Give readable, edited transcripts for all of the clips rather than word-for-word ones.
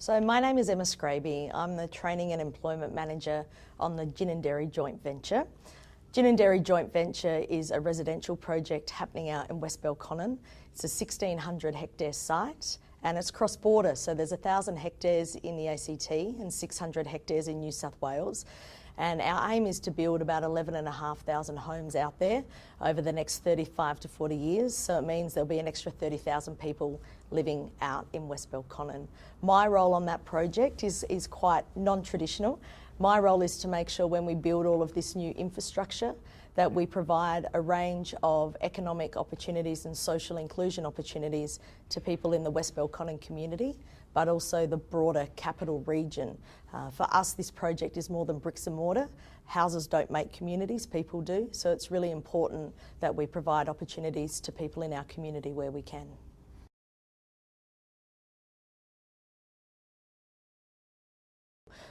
So my name is Emma Scraby. I'm the Training and Employment Manager on the Ginninderry Joint Venture. Ginninderry Joint Venture is a residential project happening out in West Belconnen. It's a 1,600 hectare site and it's cross-border, so there's 1,000 hectares in the ACT and 600 hectares in New South Wales. And our aim is to build about 11,500 homes out there over the next 35 to 40 years. So it means there'll be an extra 30,000 people living out in West Belconnen. My role on that project is quite non-traditional. My role is to make sure when we build all of this new infrastructure that we provide a range of economic opportunities and social inclusion opportunities to people in the West Belconnen community, but also the broader capital region. For us, this project is more than bricks and mortar. Houses don't make communities, people do. So it's really important that we provide opportunities to people in our community where we can.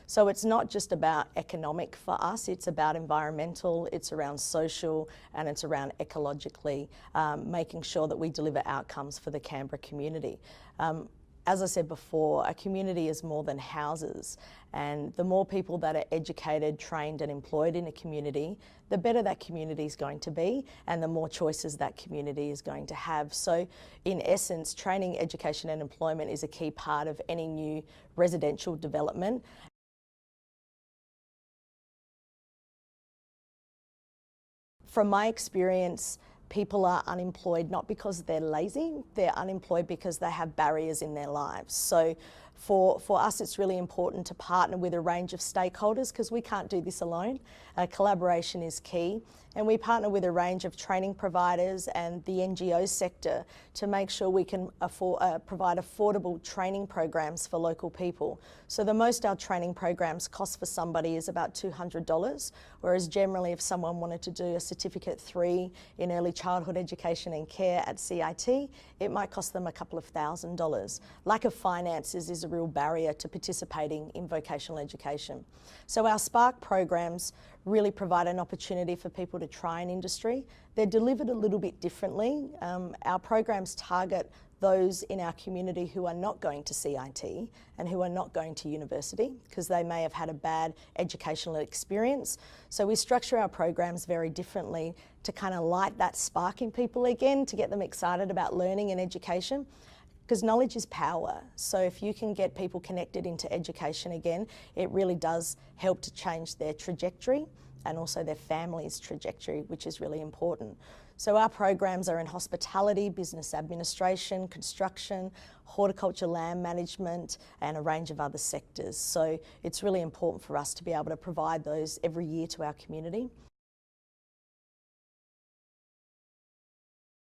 So it's not just about economic for us, it's about environmental, it's around social, and it's around ecologically, making sure that we deliver outcomes for the Canberra community. As I said before, a community is more than houses, and the more people that are educated, trained and employed in a community, the better that community is going to be and the more choices that community is going to have. So in essence, training, education and employment is a key part of any new residential development. From my experience, people are unemployed not because they're lazy, they're unemployed because they have barriers in their lives. So for us, it's really important to partner with a range of stakeholders because we can't do this alone. Collaboration is key. And we partner with a range of training providers and the NGO sector to make sure we can provide affordable training programs for local people. So the most our training programs cost for somebody is about $200, whereas generally if someone wanted to do a Certificate 3 in early childhood education and care at CIT, it might cost them a couple of $1,000s. Lack of finances is a real barrier to participating in vocational education. So our Spark programs really provide an opportunity for people to try an industry. They're delivered a little bit differently. Our programs target those in our community who are not going to CIT and who are not going to university because they may have had a bad educational experience. So we structure our programs very differently to kind of light that spark in people again, to get them excited about learning and education. Because knowledge is power. So if you can get people connected into education again, it really does help to change their trajectory and also their family's trajectory, which is really important. So our programs are in hospitality, business administration, construction, horticulture, land management, and a range of other sectors. So it's really important for us to be able to provide those every year to our community.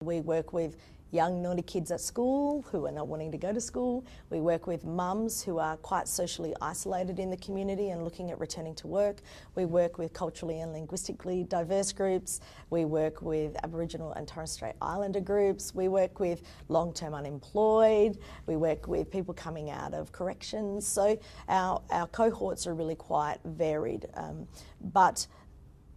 We work with young naughty kids at school who are not wanting to go to school. We work with mums who are quite socially isolated in the community and looking at returning to work. We work with culturally and linguistically diverse groups. We work with Aboriginal and Torres Strait Islander groups. We work with long-term unemployed. We work with people coming out of corrections. So our cohorts are really quite varied. But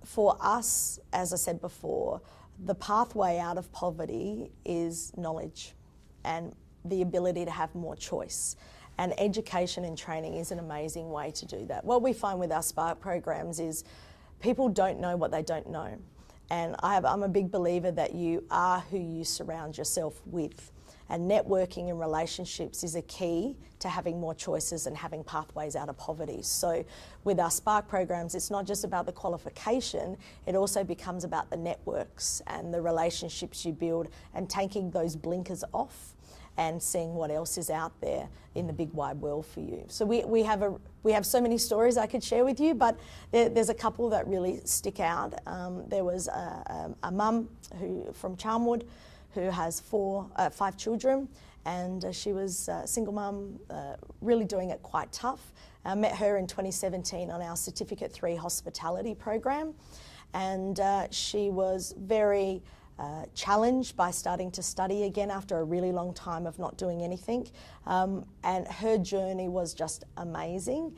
for us, as I said before, the pathway out of poverty is knowledge and the ability to have more choice. And education and training is an amazing way to do that. What we find with our Spark programs is people don't know what they don't know. And I'm a big believer that you are who you surround yourself with. And networking and relationships is a key to having more choices and having pathways out of poverty. So with our Spark programs, it's not just about the qualification, it also becomes about the networks and the relationships you build and taking those blinkers off and seeing what else is out there in the big wide world for you. So we have so many stories I could share with you, but there's a couple that really stick out. There was a mum from Charmwood who has 5 children, and she was a single mum, really doing it quite tough. I met her in 2017 on our Certificate 3 hospitality program, and she was very challenged by starting to study again after a really long time of not doing anything. And her journey was just amazing.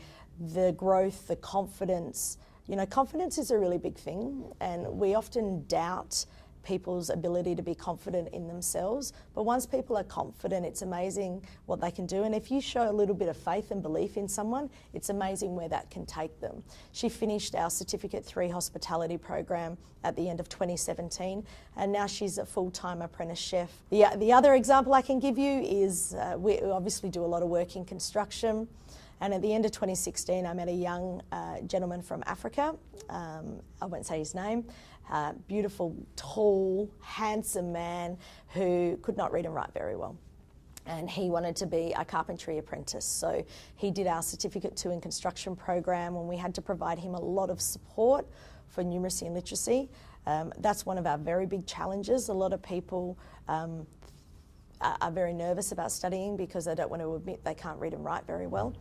The growth, the confidence, confidence is a really big thing, and we often doubt people's ability to be confident in themselves. But once people are confident, it's amazing what they can do. And if you show a little bit of faith and belief in someone, it's amazing where that can take them. She finished our Certificate 3 hospitality program at the end of 2017, and now she's a full-time apprentice chef. The other example I can give you is we obviously do a lot of work in construction. And at the end of 2016, I met a young gentleman from Africa. I won't say his name. Beautiful, tall, handsome man who could not read and write very well. And he wanted to be a carpentry apprentice. So he did our Certificate 2 in Construction program, and we had to provide him a lot of support for numeracy and literacy. That's one of our very big challenges. A lot of people are very nervous about studying because they don't want to admit they can't read and write very well.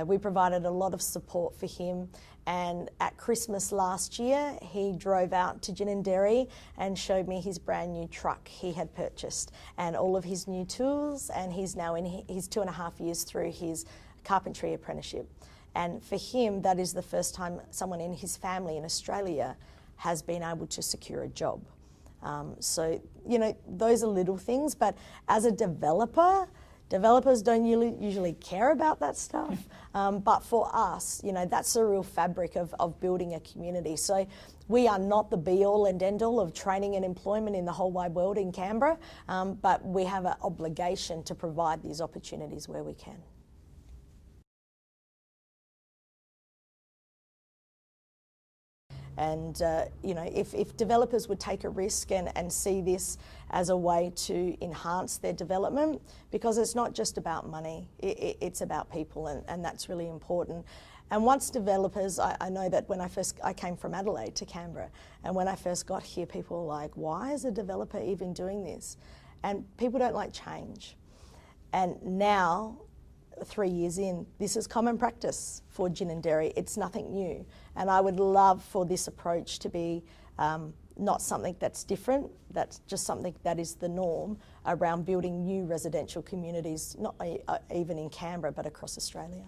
We provided a lot of support for him, and at Christmas last year he drove out to Ginninderry and showed me his brand new truck he had purchased and all of his new tools, and he's now in his 2.5 years through his carpentry apprenticeship. And for him, that is the first time someone in his family in Australia has been able to secure a job. So, you know, those are little things, but as a developer, developers don't usually care about that stuff. But for us, you know, that's the real fabric of building a community. So we are not the be-all and end-all of training and employment in the whole wide world in Canberra, but we have an obligation to provide these opportunities where we can. And you know, if developers would take a risk and see this as a way to enhance their development, because it's not just about money, it's about people, and that's really important. And once developers, I know that when I came from Adelaide to Canberra, and when I first got here, people were like, why is a developer even doing this? And people don't like change. And now, 3 years in, this is common practice for Ginninderry. It's nothing new. And I would love for this approach to be not something that's different, that's just something that is the norm around building new residential communities, not even in Canberra, but across Australia.